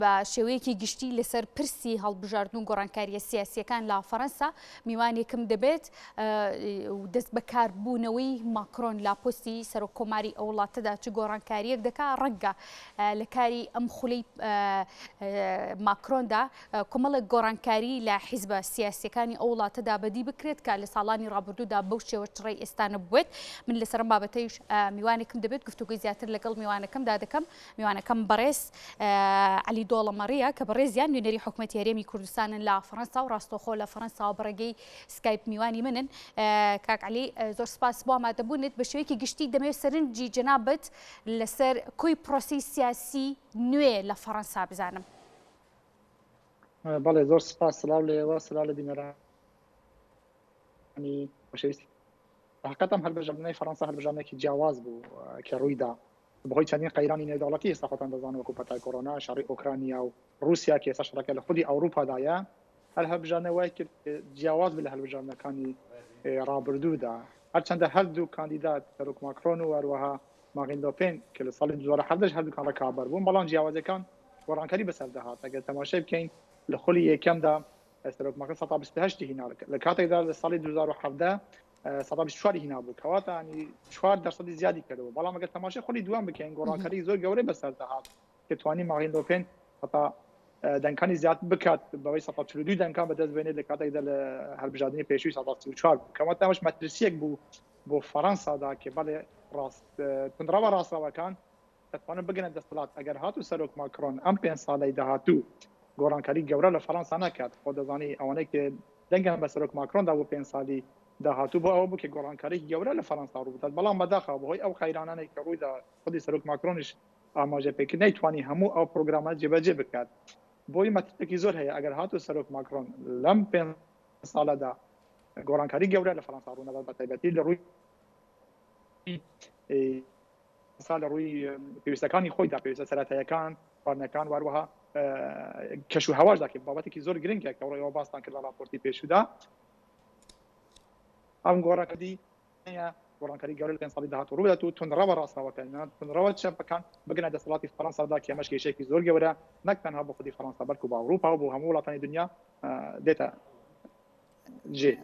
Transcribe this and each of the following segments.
بە شێوەیەکی گشتی لەسەر پرسی هەڵبژاردن و گۆڕانکاریە سیاسیەکان لە فەڕەنسا میوانێکم دەبێت دەست بەکاربوونەوەی ماکرۆن لا پۆستی سەرۆکۆماری ئەو وڵاتەدا چ گۆڕانکاریەک دەکا ڕەنگە لە کاری ئەم خولەی ماکرۆندا کۆمەڵێک گۆڕانکاری لە حیزبە سیاسیەکانی ئەو وڵاتەدا بەدی بکرێت کە لە ساڵانی ڕابردوودا بەو شێوە ڕێی ئێستانە بوێت من لەسەر بابەتەیش میوانێکم دەبێت گفتوگوی زیاتر لەگەڵ میوانەکەمدا دەکەم میوانەکەم بەڕێز علی دۆڵەمەڕیە کە بەڕێزیان نوێنەری حکوومەتی هەرێمی کوردستانن لە فەڕەنسا و ڕاستەوخۆ لە فەڕەنسا و بەڕێگەی سکایپ میوانی منن کاک علی زۆر سپاس بۆ ئامادەبوونت بە شێوەیەکی گشتی دەمەوێت سەرنجی جەنابەت لەسەر کۆی پرۆسی سیاسی نوێ لە فەڕەنسا بزانم. بەڵێ زۆر سپاس سلااو لێوە سلااو لە بینەرانی خۆشەویستی حقیقەتەن هەڵبژاردنەوەی فەڕەنسا هەڵبژاردنێکی جیاواز بوو کە ڕوویدا بەهۆی چەندین قەیرانی نێودەوڵەتی ئێستا خۆتان دەزانن وەکو پەتای کۆڕۆنا شەڕی ئۆکرانیا و رووسیا کە ئێستا شەڕەکە لە خودی ئەوروپادایە هەڵبژاردنەوەی کرد جیاواز بوو لە هەڵبژاردنەکانی ڕابردوودا هەرچەندە هەردوو کاندیدات سەرۆک ماکرۆن و هەروەها مارین لۆپێن کە لە ساڵی 2017 هەردووکان ڕکابەر بوون بەڵام جیاوازەکان گۆڕانکاری بەسەردەهات ئەگەر تەماشای بکەین لە خۆلی یەکەمدا سەرۆک ماکرۆن 128 هینا لە کاتێکدا لە ساڵی 2017 124 هینا بوو کەواتە ینی 4% زیادی کردەوە بەڵام ئەگەر تەماشای خۆلی دوام بکەین گۆڕانکاری زۆر گەورەی بەسەردەهات کە توانی مارین لۆپێن هەتا دەنگانی زیاد بکات بەوەی 142 دەنگان بەدەستبێنێت لە کاتێکدا لە هەڵبژاردننی پێشووی 134 بوو کەواتە ئەوەش مەترسیەک بوو بۆ فەڕەنسادا کە بەڵێ تونڕەوە ڕاستەوەکان دەتوانن بگەنە دەسەڵات ئەگەر هاتوو سەرۆک ماکرۆن ئەم 5 ساڵەی داهاتوو گۆڕانکاری گەورە لە فەڕەنسا نکات خۆ دەزانی ئەوانەی کە دەنگیان بە سەرۆک ماکرۆندا بۆ 5 ساڵی داهاتوو بۆ ئەوە بوو کە گۆڕانکاری گەورە لە فەڕەنسا ڕوو بدات بەڵام بەداخەوە بەهۆی ئەو قەیرانانەی کە ڕوویدا خودی سەرۆک ماکرۆنیش ئاماژە پێکرد نەیتوانی هەموو ئەو پرۆگرامە جێبەجێ بکات بۆی مەترسێکی زۆر هەیە ئەگەر هاتوو سەرۆک ماکرۆن لەم 5 ساڵەدا گۆڕانکاری گەورە لە فەڕەنسا ڕوو نەدات بە تایبەتی لە ڕووی لە ڕووی پێویستەکانی خۆیدا پێویستە سەرەتاییەکان خواردنەکان واروەها کەش و هەواشدا کە بابەتێکی زۆر گرنگە کە ڕێەوە باستان کرد لە راپۆرتی پێشودا ئەم گۆڕانکاری گۆڕانکاری گەورە لە 5 ساڵی داهاتوو ڕوو دەدات و تونڕەوە ڕاستەوەکەن تونڕەوە چەپەکان بگەنە دەسەڵاتی فەڕەنسادا کە ئەمەش کێشەیەکی زۆر گەورە نەک تەنها بۆ خودی فەڕەنسا بەڵکو بە ئەوروپا و بۆ هەموو وڵاتانی دنیا دێتە جێ.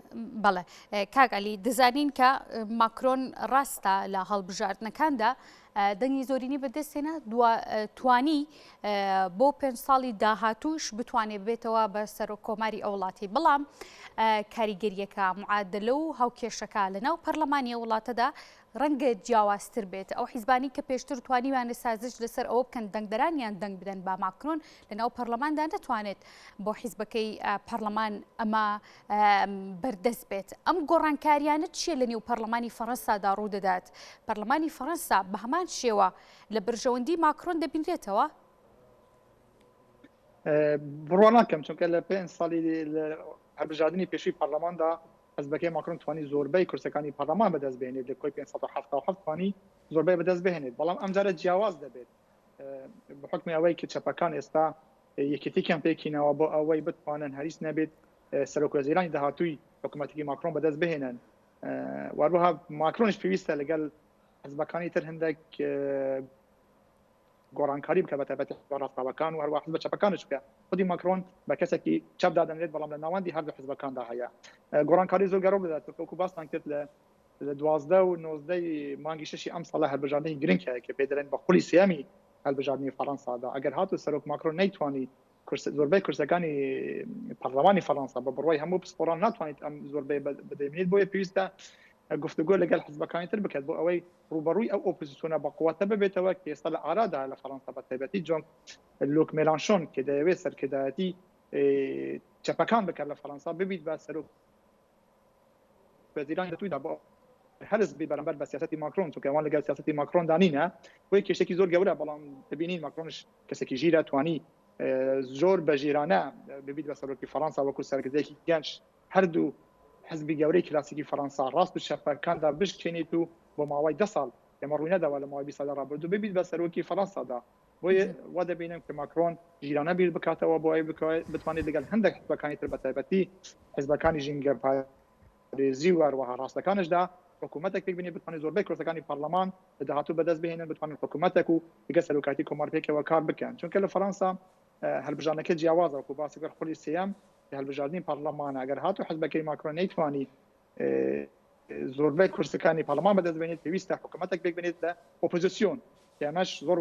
بەڵێ کاک علی دەزانین کە ماکرۆن ڕاستە لە هەڵبژاردنەکاندا دەنگی زۆرینی بەدەستێنە توانی بۆ 5 ساڵی داهاتووش بتوانێت بێتەوە بە سەرۆکۆماری ئەو وڵاتی بەڵام کاریگەریەکە معادلە و هاوکێشەکە لەناو پەرلەمانی وڵاتەدا ڕەنگە جیاوازتر بێت ئەو حیزبانی کە پێشتر توانیوانە سازش لەسەر ئەوە بکەن دەنگدەرانیان دەنگ بدەن با ماکرۆن لەناو پەرلەماندا نەتوانێت بۆ حیزبەکەی پەرلەمان ئەمە بەردەست بێت ئەم گۆڕانکاریانە چیە لە نێو پەرلەمانی فەڕەنسادا ڕوو دەدات پەرلەمانی فەڕەنسا بە هەمان شێوە لە بەرژەوەندی ماکرۆن دەبینرێتەوە بڕوا ناکەم چونکە لە 5 ساڵی هەڵبژاردننی پێشووی پەرلەماندا حزبەکەی ماکرۆن توانی زۆربەی کورسەکانی پەرلەمان بەدەست بێنێت لە کۆی 577 توانی زۆربەی بەدەست بهێنێت بەڵام ئەم جارە جیاواز دەبێت بەحکمی ئەوەی کە چەپەکان ئێستا یەکێتیان پێکینەوە بۆ ئەوەی بتوانن هەریس نەبێت سەرۆکوەزیرانی داهاتووی حکوومەتێکی ماکرۆن بەدەست بهێنن واروها ماکرۆنش پێویستە لەگەڵ حزبەکانی تر هەندێک گۆڕانکاری بکە بە تایبەتی ڕاستاوەکان و هەروە حزبە چەپەکانش بکە خودی ماکرۆن بە کەسێکی چەپ دادەنرێت بەڵام لە ناوەندی هەردوو حزبەکاندا هەیە گۆڕانکاری زۆر گەورە بدات وەکو باستان کرد لە 12 و 19 مانگی 6 ئەم ساڵە هەڵبژاردننی گرنگ هەیە کە پێدەڵێن بە خولی سیامی هەڵبژاردننی فەڕەنسادا ئەگەر هاتوو سەرۆک ماکرۆن نەیتوانی زۆربەی کورسەکانی پەرلەمانی فەڕەنسا بە بڕوای هەموو پسپۆران ناتوانێت ئەم زۆربەی بدەمێنێت بۆیە پێویستە گفتگۆ لەگەڵ حزبەکانی تر بکات بۆ ئەوەی ڕوبەڕووی ئەو ئۆپۆزیسیۆنە بە قووەتە ببێتەوە کە ئێستا لە ئارادا لە فەڕەنسا بە تایبەتی جۆن لوک مێلانشۆن کە دەیەوێت سەرکردایەتی چەپەکان بکات لە فەڕەنسا ببیت بە سەرۆک وەزیرانی دەتوانێت بۆ هەرزبی بەرامبەر بە سیاسەتی ماکرۆن چونکە ئەوان لەگەڵ سیاسەتی ماکرۆن دانینە بۆی کێشێکی زۆر گەورە بەڵام دەبینین ماکرۆنش کەسێکی ژیرە توانی زۆر بە ژیرانە ببیت بە سەرۆکی فەڕەنسا وەکو سەرکردەیەکی گەنج هەردوو حزبی گەورەی کلاسیکی فەڕەنسا ڕاست و شەپەکاندا بشکێنیت و بۆ ماوەی 10 ساڵ ئێمە ڕووی نەداوە لە ماوەی 20 ساڵ ڕابردوو ببیت بە سەرۆکی فەڕەنسادا بۆیە وا دەبینم کە ماکرۆن ژیرانە بیر بکاتەوە بۆ ئەوەی بتوانێت لەگەڵ هەندێک حزبەکانی تر بە تایبەتی حزبەکانی ژینگە پارێزی و هەروەها ڕاستەکانشدا حکوومەتێک پێک بینێت بتوانێت زۆربەی کورسەکانی پەرلەمان لە داهاتوو بەدەست بهێنن بتوانن حکوومەتێک و دیگە سەرۆکاتی کۆمەڵپێکەوە کار بکەن چونکە لە فەڕەنسا هەڵبژارنەکە جیاوازە وەکو باسی کرد خولی سێیەم هەڵبژاردننی پارلەمانە ئەگەر هاتو حزبەکەی ماکرۆن نەیتوانی زۆربەی کورسەکانی پارلەمان بەدەستبێنێت پێویستە حکوومەتێک بێنێت لە ئۆپۆزیسیۆن ئێمەش زۆر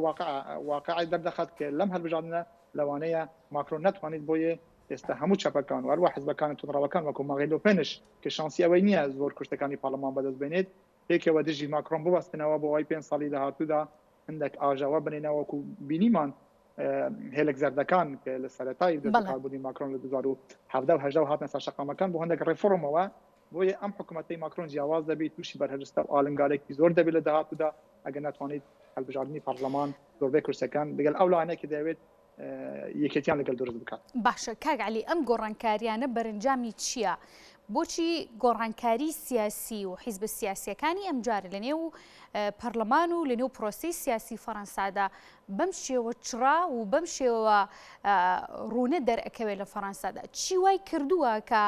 واقعی دەردەخات کە لەم هەڵبژاردنە لەوانەیە ماکرۆن نەتوانێت بۆیە ئێستا هەموو چەپەکان و هەروە حزبەکانی تونڕاوەکان وەکو ماغی لۆ پێنش کە شانسی ئەوەی نییە زۆر کورسەکانی پارلەمان بەدەستبێنێت پێکەوە دژی ماکرۆن ببەستنەوە بۆ ئەوەی 5 ساڵی داهاتوودا هەندێک ئاژاوە بنێنەوە وەکو بینیمان هێلک زەردەکان کە لە سەرەتای دەستکاربوونی ماکرۆن لە 2017 و 2018 هاتنە سەر شەقامەکان بۆ هەندێک ڕێفۆرمەوە بۆیە ئەم حکوومەتەی ماکرۆن جیاواز دەبێت تووشی بەرهەرستە و ئالنگارێکی زۆر دەبێت لە داهاتوودا ئەگەر ناتوانێت هەڵبژاردننی پارلەمان زۆربەی کورسەکان لەگەڵ ئەو لایەنێکی دەوێت یەکێتیان لەگەڵ دروست بکات. باشە کاک عەلی ئەم گۆڕانکاریانە بەرەنجامی چییە؟ بۆچی گۆڕانکاری سیاسی و حیزب سیاسیەکانی ئەم جارە لە نێو پەرلەمان و لە نێو پرۆسی سیاسی فەڕەنسادا بەم شێوە چڕا و بەم شێوە ڕوونە دەرئەکەوێت لە فەڕەنسادا چی وای کردووە کە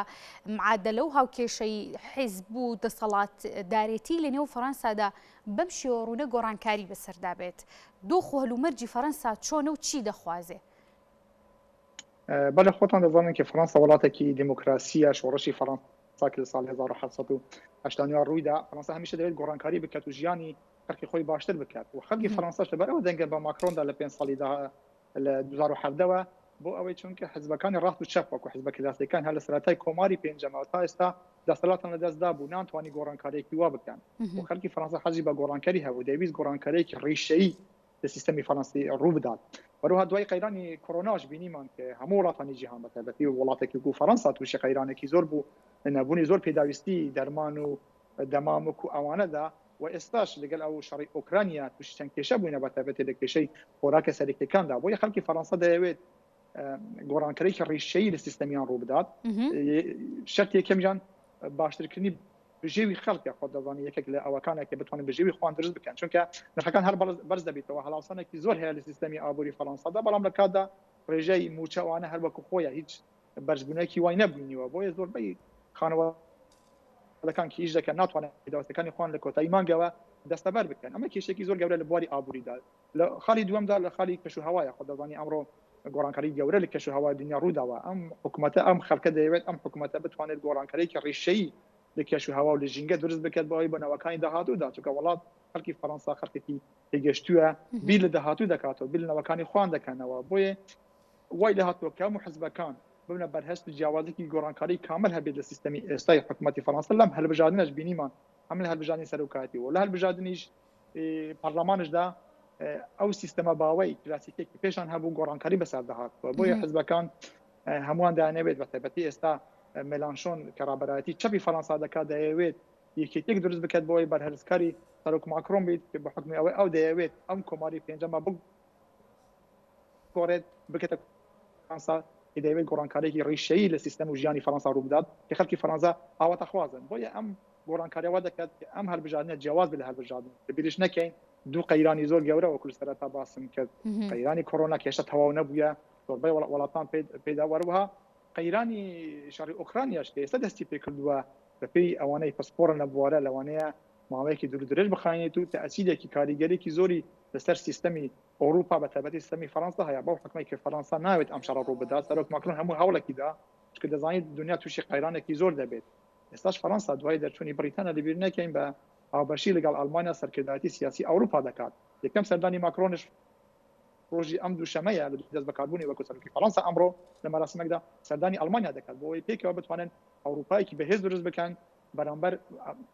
معادلە و هاوکێشەی حیزب و دەسەڵاتدارێتی لە نێو فەڕەنسادا بەم شێوە ڕوونە گۆڕانکاری بەسەردا بێت دۆخ و هەلومەرجی فەڕەنسا چۆنە و چی دەخوازێ؟ بەڵێ خۆتان دەزانن کە فەڕەنسا وڵاتێکی دیموکراسیە شۆڕشی فەڕەنسا لە ساڵ 1780 ڕوویدا فەڕەنسا هەمیشە دەوێت گۆڕانکاری بکات و ژیانی خەڵکی خۆی باشتر بکات و خەڵکی فەڕەنساش لەبەرەوە دەنگە بە ماکرۆندا لە 5 ساڵی لە 2017ەوە بۆ ئەوەی چونکە حزبەکانی ڕاست و چەپ وەکو حزبە کلاسیکان هەر لە سەرەتای کۆماری پێنجەمەوە تا ئێستا دەسەڵاتان لەدەستدا بوو ناتوانانی گۆڕانکاریێکی وا بکەن و خەڵکی فەڕەنسا حەزی بە گۆڕانکاری هەبوو دەویست گۆڕانکاریێکی ڕیشەیی لە سیستەمی فەڕەنسی ڕوو بدات وەروها دوای قەیرانی کۆرۆناش بینیمان کە هەموو وڵاتانی جیهان بەتایبەتی و وڵاتێکی وەکو فەڕەنسا تووشی قەیرانێکی زۆر بوو نەبوونی زۆر پێداویستی دەرمان و دەمامک و ئەوانەدا و ئێستاش لەگەڵ ئەو شەڕی ئۆکرانیا تووشی چەند کێشە بووینە بەتایبەتی لە کێشەی خۆراکە سەرەکیەکاندا بۆیە خەڵکی فەڕەنسا دەیەوێت گۆڕانکاریی ڕیشەیی لە سیستەمیان ڕوو بدات شەرت یەکەمیان باشترکردنی بژێوی خەڵکە خۆ دەزانانی یەکێک لە ئەوەکانە کە بتوانن بژێوی خوان دروست بکەن چونکە نرخەکان هەر بەرز دەبێتەوە هەڵاوسانێکی زۆر هەیە لە سیستەمی ئابووری فەڕەنسادا بەڵام لە کاتدا ڕێژەی موچەوانە هەر وەکو خۆیە هیچ بەرزبوونێکی وای نەبووینەوە بۆیە زۆربەی خانەوەکان کە ئیش دەکەن ناتوانێت داوەستەکانی خوان لە کۆتایی مانگەوە دەستەبەر بکەن ئەمە کێشێکی زۆر گەورە لە بواری ئابووریدا لە خاڵی دووەمدا لە خاڵی کەشوهەوایە خۆ دەزانانی ئەمڕۆ گۆڕانکاری گەورە لە کەشوهەوا دنیا ڕووداوە ئەم حکوومەتە ئەم خەڵکە دەیەوێت ئەم حکوومەتە بتوانێت گۆڕانکاریێکی ڕیشەیی لە کەشوهەوا و لە ژینگە دروست بکات بۆەوەی بنەوەکانی داهاتوودا چونکە وڵات خەڵکی فەڕەنسا خەڵکێکی تێگەشتووە بیر لە داهاتوو دەکاتەوە بیر لەنەوەکانی خوان دەکەنەوە بۆیە وای لە هاتووە کە هەموو حزبەکان ببنە بەرهەست و جیاوازێکی گۆڕانکاری کامل هەبێت لە سیستەمی ئێستای حکوومەتی فەڕەنسا لەم هەڵبژاردنەش بینیمان هەم لە هەڵبژاردننی سەرۆکاتی و لە هەڵبژاردننیش پەرلەمانشدا ئەو سیستەمە باوەی کلاسیکێکی پێشان هەبوو گۆڕانکاری بەسەر دەهات بۆیە حزبەکان هەمووان دەیانەوێت بەتایبەتی ئێستا مێلانشۆن کە ڕابەرایەتی چەپی فەڕەنسا دەکات دەیەوێت یەکێک دروست بکات بۆی بەرهەرزکاری سەرۆک ماکرۆن بیت کە بە حکمی ئەوەی ئەو دەیەوێت ئەم کۆماری پێنجەمە بگۆڕێت بکەتە فەڕەنسا دەیەوێت گۆڕانکارێکی ڕیشەیی لە سیستەم و ژیانی فەڕەنسا ڕوو بدات کە خەڵکی فەڕەنسا ئاواتەخوازن بۆیە ئەم گۆڕانکاریەوە دەکات ئەم هەڵبژاردنە جیاواز بێت لە هەڵبژاردن بیرش نەکەین دوو قەیرانی زۆر گەورە وەکو سەرەتا باسم کرد قەیرانی کۆرۆنا کێشە تەواو نەبووە زۆربەی وڵاتان پێدا وەروها قەیرانی شەڕی ئۆکرانیاش کە ئێستا دەستی پێ کردووە بەپێی ئەوانەی پسپۆرە نەبووەرە لەوانەیە ماوەیەکی دوور درێژ بخانێت و تەئسیدێکی کاریگەرێکی زۆری لەسەر سیستەمی ئەوروپا بەتایبەتی سیستەمی فەڕەنسا هەیە بەو حکومەی کە فەڕەنسا ناوێت ئەم شەڕە ڕوو بدات سەرۆک ماکرۆن هەموو هەوڵێکیدا چونکە دەزانیت دنیا تووشی قەیرانێکی زۆر دەبێت ئێستاش فەڕەنسا دوای دەرچوونی بریتانیا لەبیر نەکەین بە هاوبەشی لەگەڵ ئەڵمانیا سەرکردایەتی سیاسی ئەوروپا دەکات یەکەم سەردانی ماکرۆنش ڕۆژی ئەم دووشەمەیە لە دەست بەکاربوونی وەکو سەرۆکی فەڕەنسا ئەمڕۆ لە مەراسمێکدا سەردانی ئەڵمانیا دەکات بۆەوەی پێکەوە بتوانن ئەوروپایەکی بەهێز دروست بکەن بەرامبەر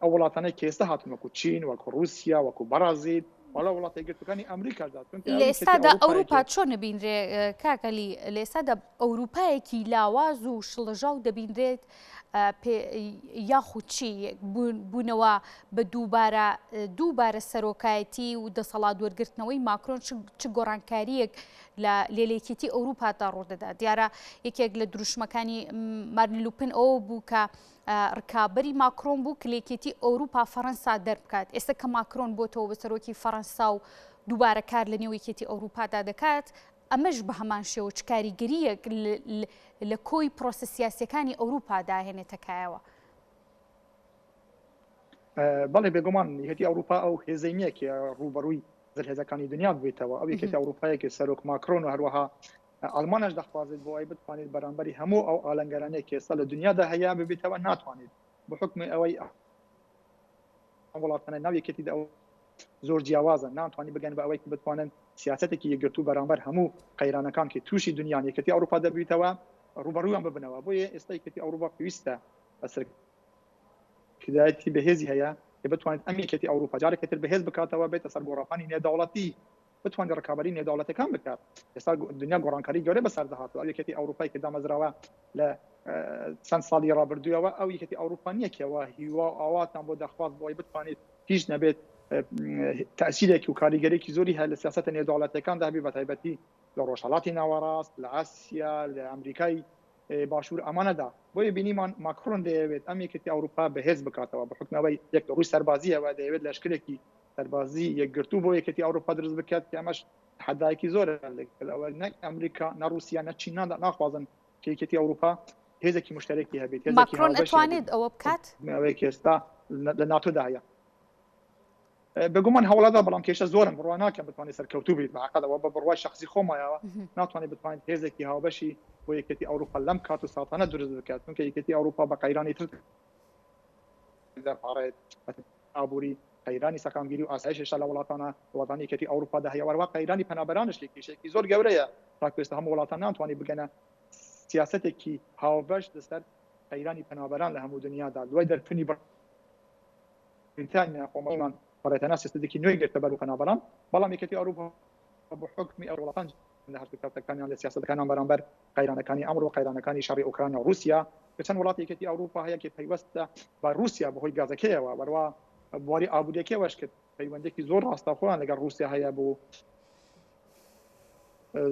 ئەو وڵاتانەی کە ئێستا هاتون وەکو چین وەکو رووسیا وەکو بەرازیل وڵا وڵاتی یەکگرتوەکانی ئەمریکادا لە ئێستادا ئەوروپا چۆن دەبینرێ کاکەلی لە ئێستادا ئەوروپایەکی لاواز و شڵەژاو دەبینرێت یاخود چی بوونەوە بە دووبارە سەرۆکایەتی و دەسەڵات وەرگرتنەوەی ماکرۆن چ گۆڕانکاریەک لە لێلێکێتی ئەوروپادا ڕوودەدا دیارە یەکێک لە دروشمەکانی مارین لوپن ئەوە بوو کە ڕکابەری ماکرۆن بوو کلێکێتی ئەوروپا فەڕەنسا دەربکات ئێستا کە ماکرۆن بۆتەوە بە سەرۆکی فەڕەنسا و دووبارە کار لە نێو یەکێتی ئەوروپادا دەکات ئەمەش بە هەمان شێوە چ کاریگەریەک لە کۆی پرۆسە سیاسیەکانی ئەوروپا داهێنێتەکایەوە بەڵێ بێگومان یەکێتی ئەوروپا ئەو هێزەی نییە کە ڕووبەڕووی زەرهێزەکانی دنیا بێتەوە ئەو یەکێتی ئەوروپایەکی سەرۆک ماکرۆن و هەروەها ئەلمانش دەخوازێت بۆ ئەوی بتوانێت بەرامبەری هەموو ئەو ئالەنگەرانەی کێستا لە دنیادا هەیە ببێتەوە ناتوانێت بە حکمی ئەوەی وڵاتانە ناویەکەتی ئەو زۆر جیاوازە ناتوانانی بگەن بە ئەوەی بتوانن سیاستێکی یەکگرتو بەرامبەر هەموو قەیرانەکان کە تووشی دنیان یەکەتی ئەوروپا دەبێتەوە ڕوبەڕوویان ببنەوە بۆیە ئێستا یەکەتی ئەوروپا پێویستە بەسەر هدایەتی بەهێزی هەیە کە بتوانێت ئەم یەکەتی ئەوروپا جارێکتر بەهێز بکاتەوە بێتە سەر گۆڕەپانی نێودەوڵەتی بتوانێت ڕکابەری نێودەوڵەتەکان بکات ئێستا دنیا گۆڕانکاری گەورە بەسەر دەهاتوە ئەو یەکەتی ئەوروپای کە دامەزراوە لە چەند ساڵی ڕابردوویەوە ئەو یەکەتی ئەوروپا نیەکەوە هیوا ئاواتان بۆ دەخواست بۆی بتوانێت هیچ نەبێت تأثیرێکی و کاریگەرێکی زۆری هەیە لە سیاسەتە نێودەوڵەتەکاندا هەبێ بە تایبەتی لە ڕۆژهەڵاتی ناوەڕاست لە ئاسیا لە ئەمریکای باشوور ئەمانەدا بۆیە بینیمان ماکرۆن دەیەوێت ئەم یەکەتی ئەوروپا بەهێز بکاتەوە بە حکمەوەی یەک ڕووی سەربازیەوە دەیەوێت لەشکرێکی سەربازی یەکگرتو بۆ یەکەتی ئەوروپا دروست بکات کە ئەمەش حەدایەکی زۆرە لەوە نەک ئەمریکا نە رووسیا نە چین ناخوازن کە یەکەتی ئەوروپا هێزێکی مشترێکی هەبێت ماکرۆن ئەتوانێت ئەوە بکات ئەوەی کێستا لە ناتۆدا هەیە بگومان هەوڵادا بەڵام کێشە زۆرم بڕوا ناکەم بتوانێت سەرکەوتوو بیت بەعقەدەوە بە بڕوای شخصی خۆمایەوە ناتوانێت بتوانێت هێزێکی هاوبەشی بۆ یەکەتی ئەوروپا لەم کات و ساتانە دروست بکات چونکە یەکەتی ئەوروپا بە قەیرانی تر دەپارێت ئابووری قەیرانی سەکانگیری و ئاسایشێشە لە وڵاتانی یەکەتی ئەوروپادا هەیە وەروە قەیرانی پەنابەرانش کێشەیەکی زۆر گەورەیە تا کوێستا هەموو وڵاتان ناتوانێت بگەنە سیاسەتێکی هاوبەش لەسەر قەیرانی پەنابەران لە هەموو دنیادا دوای دەرچوونی بریتانیا خۆمان بەڕێتەنا سیستەتێکی نوێی گرتە بەر پەنابەران بەڵام یەکەتی ئەوروپا بە حکمی ئەو وڵاتان لە هەرکاتەکانیان لە سیاستەکانیان بەرامبەر قەیرانەکانی ئەمڕۆ قەیرانەکانی شەڕی ئوکرانیا و رووسیا کە چەند وڵاتی یەکەتی ئەوروپا هەیە کە پەیوەستە بە رووسیا بەهۆی گازەکەیەوە بەروە بواری ئابوووریەکەوەش کە پەیوەندێکی زۆر ڕاستەوخۆیان لەگەڵ رووسیا هەیە بۆ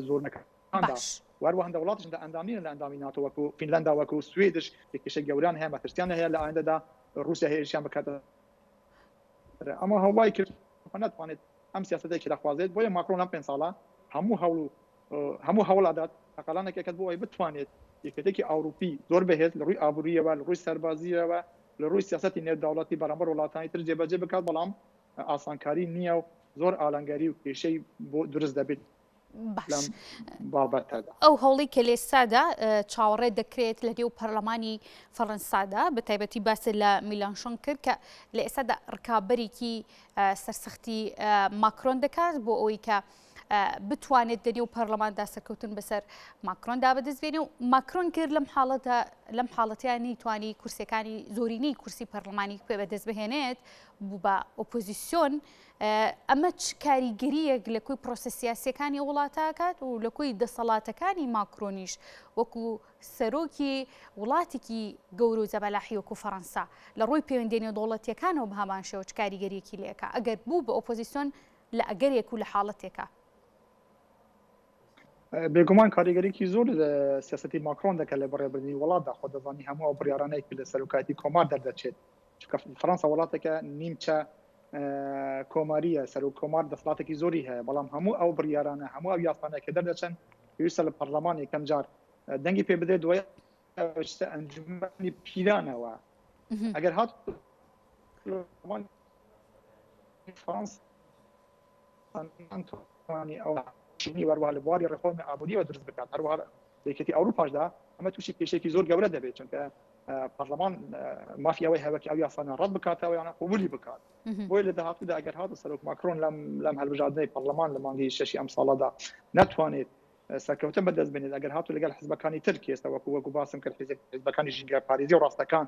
زۆرنەکاندا وەروە هەندە وڵاتش ئەندامینە لە ئەندامی ناتۆ وەکو فینلەندا وەکو سوێدش کێشەی گەوران هەیە مەترسیان هەیە لە ئایندەدا رووسیا هێرشیان بکاتە ئەمە هەوڵی کرد ناتوانێت ئەم سیاستێکی دەخوازێت بۆیە ماکرۆن لەم 5 ساڵە هەموو هەوڵادات تەقالانێکەکەت بۆ ئەوی بتوانێت یەکێتێکی ئەوروپی زۆر بەهێز لە ڕووی ئابووریەوە لە ڕووی سەربازیەوە لە ڕووی سیاسەتی نێودەوڵەتی بەرامبەر وڵاتانی تر جێبەجێ بکات بەڵام ئاسانکاری نییە و زۆر ئالەنگاری و کێشەی بۆ دروست دەبێت بابەتەدا ئەو هەوڵی کە لێستادا چاوەڕێ دەکرێت لە نێو پەرلەمانی فەڕەنسادا بە تایبەتی باسی لە میلانشۆن کرد کە لە ئێستادا ڕکابەرێکی سەرسەختی ماکرۆن دەکات بۆ ئەوەی کە بتوانێت لە نێو پەرلەماندا سەرکەوتن بەسەر ماکرۆندا بەدەستبێنێ و ماکرۆن کرد لەم حاڵەتیانی توانی کورسەکانی زۆرینەی کورسی پەرلەمانی پێ بەدەست بهێنێت بوو بە ئۆپۆزیسیۆن ئەمە چ کاریگەریەک لە کوی پرۆسە سیاسیەکانی وڵاتاکات و لە کوی دەسەڵاتەکانی ماکرۆنیش وەکو سەرۆکی وڵاتێکی گەورە و جەبەلاحی وەکو فەڕەنسا لە ڕووی پەیوەندی نێودەوڵەتیەکانەوە بە هەمان شێوە چ کاریگەریەکی لێکە ئەگەر بوو بە ئۆپۆزیسیۆن لە ئەگەرێک و لە حاڵەتێکە بێگومان کاریگەریکی زۆر لە سیاسەتی ماکرۆن دەکە لە بەڕێبردنی وڵاتدا خۆ دەزانی هەموو ئەو بڕیارانەیەک لە سەرۆکاتی کۆمار دەردەچێت چونکە فەڕەنسا وڵاتێکە نیمچە کۆماریە سەرۆک کۆمار دەسەڵاتێکی زۆری هەیە بەڵام هەموو ئەو بڕیارانە هەموو ئەو یاسانەیە کە دەردەچەن پێویستە لە پەرلەمان یەکەم جار دەنگی پێ بدرێت دوای ئەنجومەنی پیرانەوە ئەگەر هات فەڕەنسا ئەو چینی وەروە لە بواری ڕێخۆمی ئابووریەوە دروست بکات هەروەها یەکێتی ئەوروپاشدا ئەمە تووشی کێشێکی زۆر گەورە دەبێت چونکە پەرلەمان مافیاوەی هەیە کە ئەو یاسانە ڕەت بکاتەوە یانە قبولی بکات بۆیە لە داهاتوودا ئەگەر هات سەرۆک ماکرۆن لەم هەڵبژاردنەی پەرلەمان لە مانگی 6 ئەم ساڵەدا ناتوانێت سەرکەوتن بەدەست بێنێت ئەگەر هاتوو لەگەڵ حیزبەکانی تر کێستا وەکو باسم کرد حیزبەکانی ژینگە پارێزی و ڕاستەکان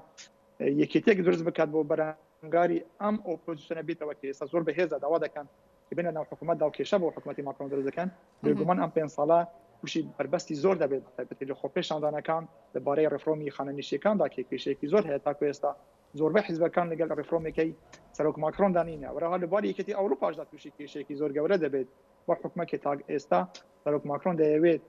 یەکێتێک دروست بکات بۆ بەرامبەری ئەم ئۆپۆزیسیۆنە بێتەوە کە ئێستا زۆر بەهێزە داوا دەکەن بینە ناو حکوومەتدا و کێشە بۆ حکوومەتی ماکرۆن دروست دەکەن بێگومان ئەم 5 ساڵە تووشی بربەستی زۆر دەبێت تایبەتی لە خۆپێشاندانەکان لەبارەی ڕێفرۆمی خانەنیشیەکاندا کە کێشەیەکی زۆر هەیە تاکو ئێستا زۆربەی حیزبەکان لەگەڵ ڕێفرۆمێکی سەرۆک ماکرۆن دانینە وەرەها لەباری یەکێتی ئەوروپاشدا تووشی کێشەیەکی زۆر گەورە دەبێت بۆ حکوومەتێک تا ئێستا سەرۆک ماکرۆن دەیەوێت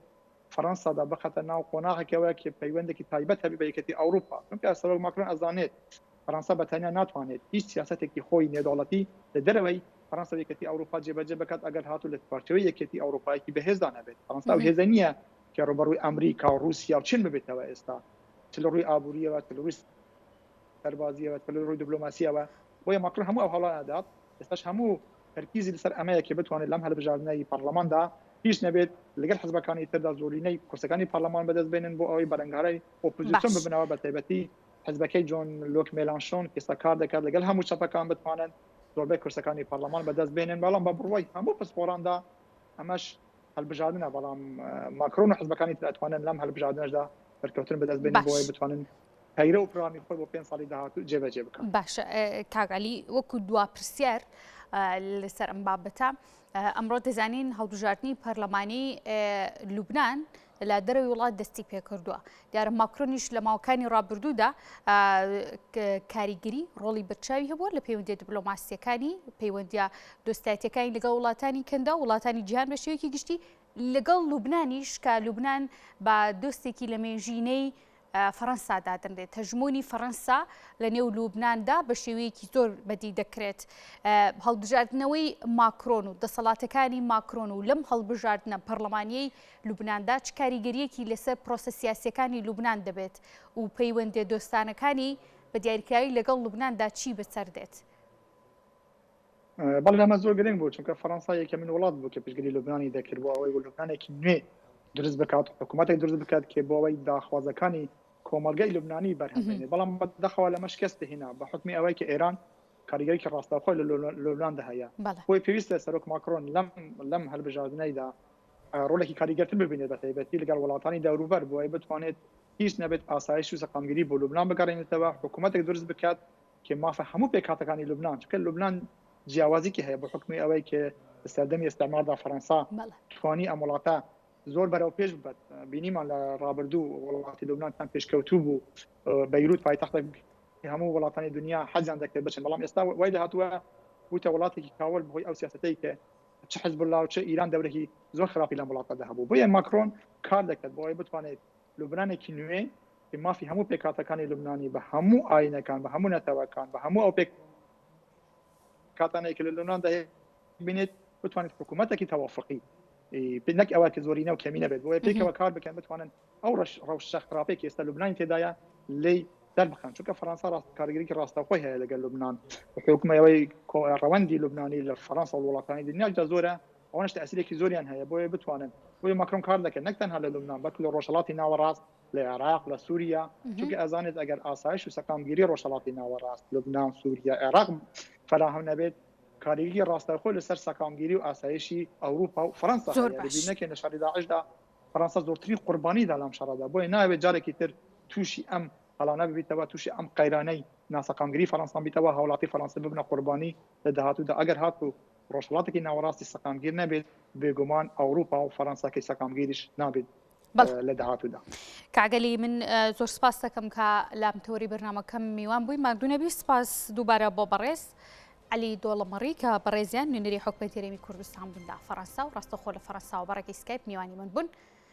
فەڕەنسادا بخەتە ناو قۆناغێکەوە کە پەیوەندێکی تایبەت هەبێت بە یەکێتی ئەوروپا چونکە سەرۆک ماکرۆن ئەزانێت فەڕەنسا بەتەنیا ناتوانێت هیچ سیاسەتێکی خۆی نێودەوڵەتی لە دەرەوەی فەڕەنسا یەکێتی ئەوروپا جێبەجێ بکات ئەگەر هاتوو لە پارچەوەی یەکێتی ئەوروپایەکی بەهێزدا نەبێت فەڕەنسا هێزە نییە کە ڕوبەڕووی ئەمریکا و رووسیا و چین ببێتەوە ئێستا چ لە ڕووی ئابووریەوە چ لە ڕووی سەربازیەوە چ لە ڕووی دیپلۆماسیەوە بۆیە ماکرۆن هەموو ئەو هەڵانەدات ئێستاش هەموو تەرکیزی لەسەر ئەمەیە کە بتوانێت لەم هەڵبژاردنەی پەرلەماندا هیچ نەبێت لەگەڵ حزبەکانی تردا زۆرینەی کورسەکانی پارلەمان بەدەست بێنن بۆ ئەوەی بەرەنگارەی ئۆپۆزیسیۆن ببنەوە بە تایبەتی حزبەکەی جۆن لۆک مێلانشۆن کێستا کار دەکات لەگەڵ هەموو چەپەکان بتوانن زۆربەی کورسەکانی پارلەمان بەدەست بێنن بەڵام بە بڕوای هەموو پسپۆراندا ئەمەش هەڵبژاردنە بەڵام ماکرۆن و حزبەکانی تر ئەتوانن لەم هەڵبژاردنەدا بەرکەوتن بەدەست بێنن بۆ ئەوەی بتوانن هەیرە و پرۆگرامی خۆی بۆ 5 ساڵی داهاتوو جێبەجێ بکەن. باشە کاگالی وەکو دوا پرسیار لەسەر ئەم بابەتە ئەمڕۆ دەزانین هەڵبژاردننی پەرلەمانی لوبنان لە دەرەوەی وڵات دەستی پێکردووە. دیارە ماکرۆنیش لە ماوەکانی ڕابردوودا کاریگەری ڕۆڵی بەرچاوی هەبووە لە پەیوەندی دیپلۆماسیەکانی پەیوەندیە دۆستایەتەکانی لەگەڵ وڵاتانی کەندا و وڵاتانی جیهان بە شێوەیەکی گشتی لەگەڵ لوبنانیش کە لوبنان بە دۆستێکی لە مێژینەی فەڕەنسا دادرێت هەژمۆنی فەڕەنسا لە نێو لوبناندا بە شێوەیەکی زۆر بەدی دەکرێت. هەڵبژاردنەوەی ماکرۆن و دەسەڵاتەکانی ماکرۆن و لەم هەڵبژاردنە پەرلەمانیەی لوبناندا چ کاریگەریەکی لەسەر پرۆسە سیاسیەکانی لوبنان دەبێت و پەیوەندی دۆستانەکانی بە دیاریکراوی لەگەڵ لوبناندا چی بەسەر دێت؟ بەڵێ ئەمە زۆر گرنگ بوو چونکە فەڕەنسا یەکەمین وڵات بوو کە پشتگیری لوبنانی دەکرد بۆ ئەوەی لوبنانێکی نوێ دروست بکات حکوومەتێک دروست بکات کە بۆ ئەوەی داخوازەکانی کۆمەلگەی لوبنانی بەرهەمێنێت بەڵام بەدەخەوە لەمە شکست هێنا بە حکمی ئەوەی کە ئێران کاریگەریکی ڕاستەوخۆی لە لوبناندا هەیە بۆی پێویستە سەرۆک ماکرۆن لەم هەڵبژاردنەیدا ڕۆڵێکی کاریگەرتر ببینێت بە تایبەتی لەگەڵ وڵاتانی دەوروبەر بۆ ئەوەی بتوانێت هیچ نەبێت ئاسایش و سەقامگیری بۆ لوبنان بگەڕێنێتەوە حکوومەتێک دروست بکات کە مافە هەموو پێکهاتەکانی لوبنان چونکە لوبنان جیاوازێکی هەیە بە حکمی ئەوەی کە سەردەمی ئێستەماردا فەڕەنسا توانی ئەم وڵاتە زۆر بەرەو پێش بێت بینیمان لە ڕابردوو وڵاتی لوبنان پێشکەوتوو بوو بەیروت پایتەختێک هەموو وڵاتانی دنیا حەزیان دەکرێت بچن بەڵام ئێستا وای داهاتووە بووتە وڵاتێکی کاوەل بەهۆی ئەو سیاسەتەی کە چه حزب الله و چه ئیران دەورێکی زۆر خراپی لەم وڵاتەدا هەبوو بۆیە ماکرۆن کار دەکات بۆ ئەوەی بتوانێت لوبنانێکی نوێ کە مافی هەموو پێکهاتەکانی لوبنانی بە هەموو ئاینەکان بە هەموو نەتەوەکان بە هەموو ئەو پێکهاتانێک لە لوبناندا هەیە بینێت بتوانێت حکوومەتێکی تەوافقی نەک ئەوە کە زۆرینە و کەمینە بێت بۆیە پێکەوە کار بکەن بتوانن ئەو ڕەوشە خراپەی کە ئێستا لوبنانی تێدایە لێی دەربخەن چونکە فەڕەنسا کارگەریکی ڕاستەوخۆی هەیە لەگەڵ لوبنان حکومەوەی ڕەوەندی لوبنانی لە فەڕەنسا و وڵاتانی دنیادا زۆرە ئەوەش تەسیرێکی زۆریان هەیە بۆیە بتوانن بۆیە ماکرۆن کار دەکەن نەک تەنها لە لوبنان بەڵکو لە ڕۆژهەڵاتی ناوەڕاست لە عێراق لە سووریا چونکە ئەزانێت ئەگەر ئاسایش و سەقامگیری ڕۆژهەڵاتی ناوەڕاست لوبنان سووریا عێراق فراهم نەبێت کاریگەری ڕاستەوخۆ لەسەر سەقامگیری و ئاسایشی ئەوروپا و فەڕەنسا بینەکە لە شەڕی داعشدا فەڕەنسا زۆرترین قوربانیدا لەم شەڕەدا بۆیە ناوێت جارێکی تر تووشی ئەم هەڵانە ببیتەوە تووشی ئەم قەیرانەی ناسەقامگیری فەڕەنسا بیتەوە هەوڵاتی فەڕەنسا ببنە قوربانی لە داهاتوودا ئەگەر هاتوو ڕۆژهەڵاتێکی ناوەڕاستی سەقامگیر نەبێت بێگومان ئەوروپا و فەڕەنساکەی سەقامگیریش نابێت لە داهاتوودا. کاگەلی من زۆر سپاس دەکەم کە لام تۆری بەرنامەکەم میوان بووی مادوونەبی سپاس دووبارە بۆ بەڕێز علی دۆڵەمەڕی کە بەڕێزیان نوێنەری حکومەتی هەرێمی کوردستان بوون لە فەڕەنسا و ڕاستەوخۆ لە فەڕەنسا و بەڕێکی سکایپ میوانی من بوون.